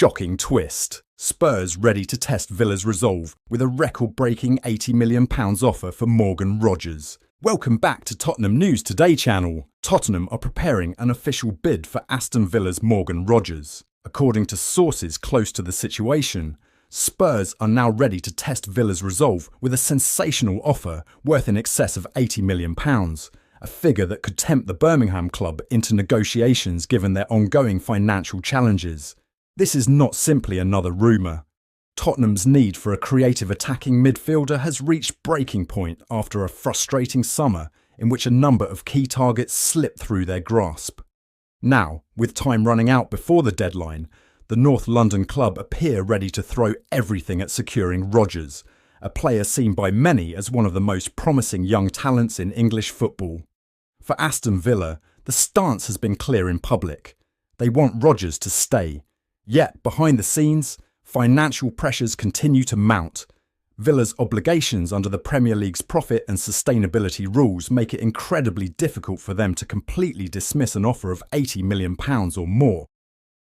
Shocking twist. Spurs ready to test Villa's resolve with a record-breaking £80 million offer for Morgan Rogers. Welcome back to Tottenham News Today channel. Tottenham are preparing an official bid for Aston Villa's Morgan Rogers. According to sources close to the situation, Spurs are now ready to test Villa's resolve with a sensational offer worth in excess of £80 million, a figure that could tempt the Birmingham club into negotiations given their ongoing financial challenges. This is not simply another rumour. Tottenham's need for a creative attacking midfielder has reached breaking point after a frustrating summer in which a number of key targets slipped through their grasp. Now, with time running out before the deadline, the North London club appear ready to throw everything at securing Rogers, a player seen by many as one of the most promising young talents in English football. For Aston Villa, the stance has been clear in public. They want Rogers to stay. Yet, behind the scenes, financial pressures continue to mount. Villa's obligations under the Premier League's profit and sustainability rules make it incredibly difficult for them to completely dismiss an offer of £80 million or more.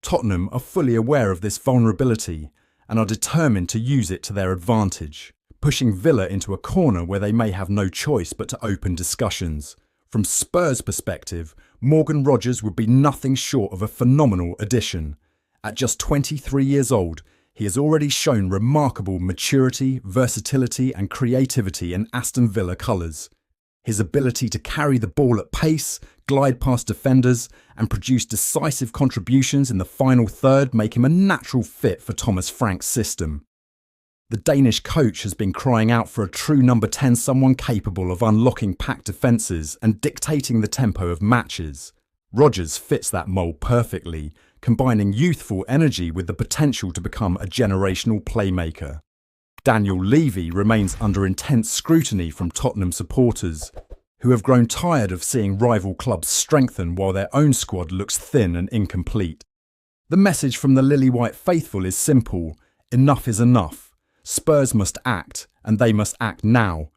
Tottenham are fully aware of this vulnerability and are determined to use it to their advantage, pushing Villa into a corner where they may have no choice but to open discussions. From Spurs' perspective, Morgan Rogers would be nothing short of a phenomenal addition. At just 23 years old, he has already shown remarkable maturity, versatility and creativity in Aston Villa colours. His ability to carry the ball at pace, glide past defenders and produce decisive contributions in the final third make him a natural fit for Thomas Frank's system. The Danish coach has been crying out for a true number 10, someone capable of unlocking packed defences and dictating the tempo of matches. Rogers fits that mould perfectly, combining youthful energy with the potential to become a generational playmaker. Daniel Levy remains under intense scrutiny from Tottenham supporters, who have grown tired of seeing rival clubs strengthen while their own squad looks thin and incomplete. The message from the Lily-White faithful is simple: enough is enough. Spurs must act, and they must act now.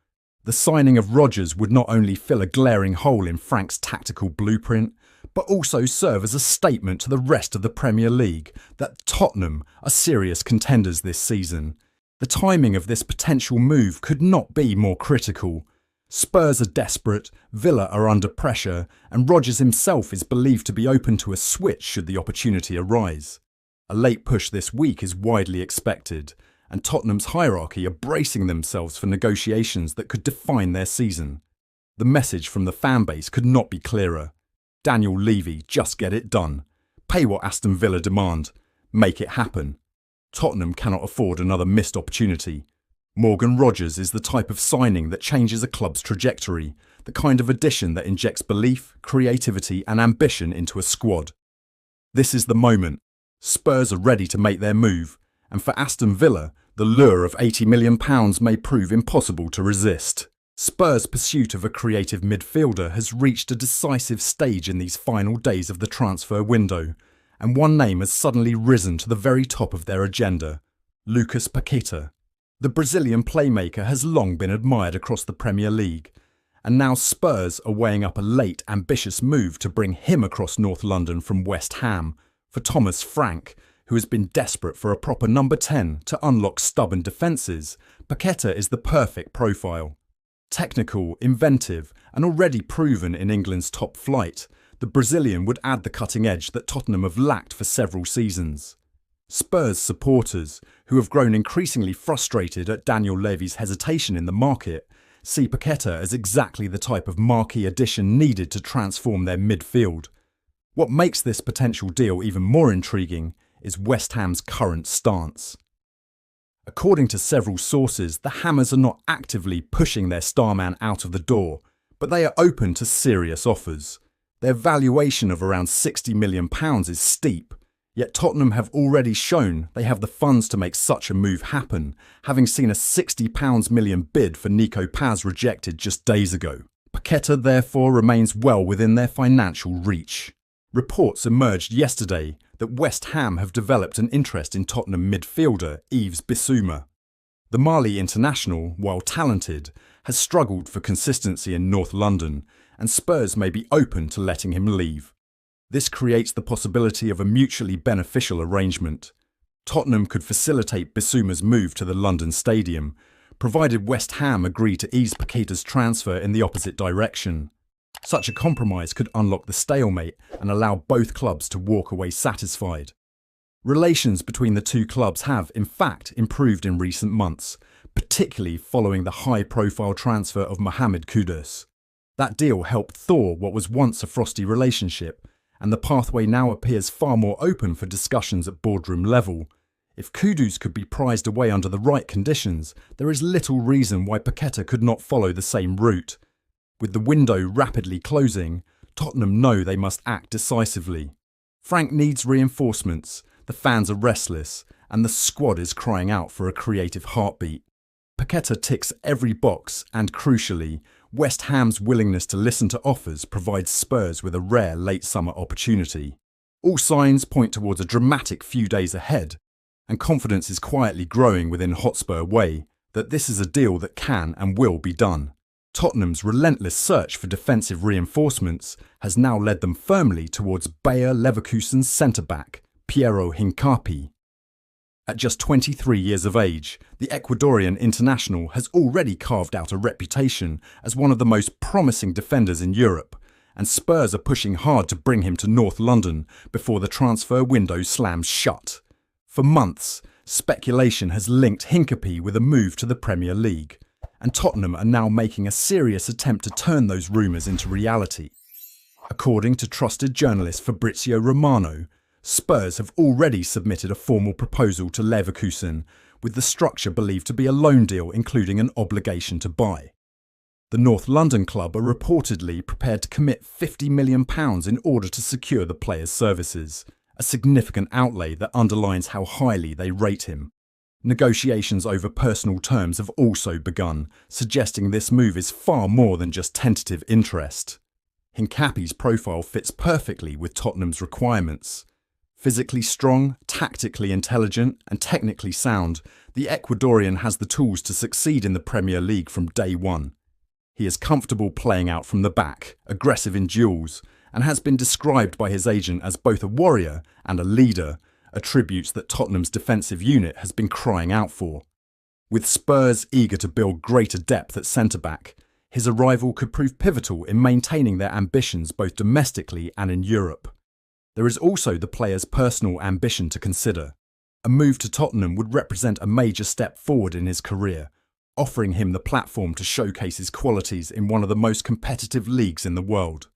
The signing of Rogers would not only fill a glaring hole in Frank's tactical blueprint, but also serve as a statement to the rest of the Premier League that Tottenham are serious contenders this season. The timing of this potential move could not be more critical. Spurs are desperate, Villa are under pressure, and Rogers himself is believed to be open to a switch should the opportunity arise. A late push this week is widely expected, and Tottenham's hierarchy are bracing themselves for negotiations that could define their season. The message from the fanbase could not be clearer. Daniel Levy, just get it done. Pay what Aston Villa demand. Make it happen. Tottenham cannot afford another missed opportunity. Morgan Rogers is the type of signing that changes a club's trajectory, the kind of addition that injects belief, creativity and ambition into a squad. This is the moment. Spurs are ready to make their move, and for Aston Villa, the lure of £80 million may prove impossible to resist. Spurs' pursuit of a creative midfielder has reached a decisive stage in these final days of the transfer window, and one name has suddenly risen to the very top of their agenda: Lucas Paquetá. The Brazilian playmaker has long been admired across the Premier League, and now Spurs are weighing up a late, ambitious move to bring him across North London from West Ham. For Thomas Frank, who has been desperate for a proper number 10 to unlock stubborn defences, Paquetá is the perfect profile. Technical, inventive and already proven in England's top flight, the Brazilian would add the cutting edge that Tottenham have lacked for several seasons. Spurs supporters, who have grown increasingly frustrated at Daniel Levy's hesitation in the market, see Paquetá as exactly the type of marquee addition needed to transform their midfield. What makes this potential deal even more intriguing is West Ham's current stance. According to several sources, the Hammers are not actively pushing their starman out of the door, but they are open to serious offers. Their valuation of around £60 million is steep, yet Tottenham have already shown they have the funds to make such a move happen, having seen a £60 million bid for Nico Paz rejected just days ago. Paquetá therefore remains well within their financial reach. Reports emerged yesterday that West Ham have developed an interest in Tottenham midfielder Yves Bissouma. The Mali international, while talented, has struggled for consistency in North London, and Spurs may be open to letting him leave. This creates the possibility of a mutually beneficial arrangement. Tottenham could facilitate Bissouma's move to the London Stadium, provided West Ham agree to ease Paquetá's transfer in the opposite direction. Such a compromise could unlock the stalemate and allow both clubs to walk away satisfied. Relations between the two clubs have, in fact, improved in recent months, particularly following the high-profile transfer of Mohamed Kudus. That deal helped thaw what was once a frosty relationship, and the pathway now appears far more open for discussions at boardroom level. If Kudus could be prized away under the right conditions, there is little reason why Paquetá could not follow the same route. With the window rapidly closing, Tottenham know they must act decisively. Frank needs reinforcements, the fans are restless, and the squad is crying out for a creative heartbeat. Paquetá ticks every box and, crucially, West Ham's willingness to listen to offers provides Spurs with a rare late summer opportunity. All signs point towards a dramatic few days ahead, and confidence is quietly growing within Hotspur way that this is a deal that can and will be done. Tottenham's relentless search for defensive reinforcements has now led them firmly towards Bayer Leverkusen's centre-back, Piero Hincapié. At just 23 years of age, the Ecuadorian international has already carved out a reputation as one of the most promising defenders in Europe, and Spurs are pushing hard to bring him to North London before the transfer window slams shut. For months, speculation has linked Hincapié with a move to the Premier League, and Tottenham are now making a serious attempt to turn those rumours into reality. According to trusted journalist Fabrizio Romano, Spurs have already submitted a formal proposal to Leverkusen, with the structure believed to be a loan deal including an obligation to buy. The North London club are reportedly prepared to commit £50 million in order to secure the player's services, a significant outlay that underlines how highly they rate him. Negotiations over personal terms have also begun, suggesting this move is far more than just tentative interest. Hincapié's profile fits perfectly with Tottenham's requirements. Physically strong, tactically intelligent, and technically sound, the Ecuadorian has the tools to succeed in the Premier League from day one. He is comfortable playing out from the back, aggressive in duels, and has been described by his agent as both a warrior and a leader, attributes that Tottenham's defensive unit has been crying out for. With Spurs eager to build greater depth at centre-back, his arrival could prove pivotal in maintaining their ambitions both domestically and in Europe. There is also the player's personal ambition to consider. A move to Tottenham would represent a major step forward in his career, offering him the platform to showcase his qualities in one of the most competitive leagues in the world.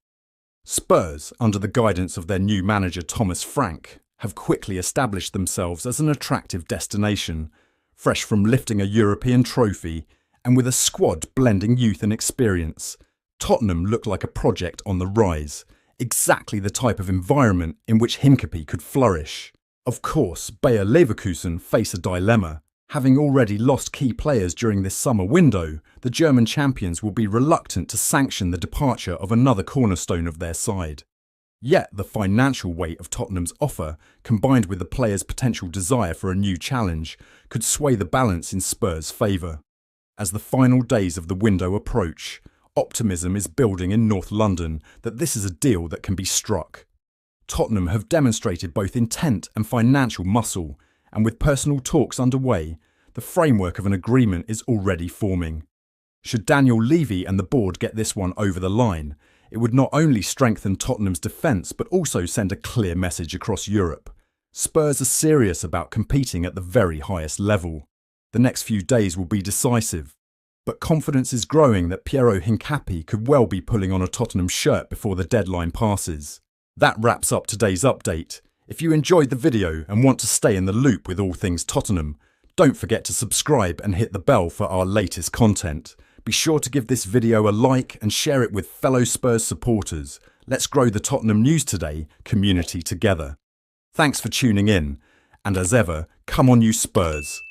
Spurs, under the guidance of their new manager Thomas Frank, have quickly established themselves as an attractive destination, fresh from lifting a European trophy and with a squad blending youth and experience. Tottenham look like a project on the rise, exactly the type of environment in which Hincapié could flourish. Of course, Bayer Leverkusen face a dilemma. Having already lost key players during this summer window, the German champions will be reluctant to sanction the departure of another cornerstone of their side. Yet the financial weight of Tottenham's offer, combined with the player's potential desire for a new challenge, could sway the balance in Spurs' favour. As the final days of the window approach, optimism is building in North London that this is a deal that can be struck. Tottenham have demonstrated both intent and financial muscle, and with personal talks underway, the framework of an agreement is already forming. Should Daniel Levy and the board get this one over the line, it would not only strengthen Tottenham's defence but also send a clear message across Europe. Spurs are serious about competing at the very highest level. The next few days will be decisive, but confidence is growing that Piero Hincapié could well be pulling on a Tottenham shirt before the deadline passes. That wraps up today's update. If you enjoyed the video and want to stay in the loop with all things Tottenham, don't forget to subscribe and hit the bell for our latest content. Be sure to give this video a like and share it with fellow Spurs supporters. Let's grow the Tottenham News Today community together. Thanks for tuning in, and as ever, come on you Spurs.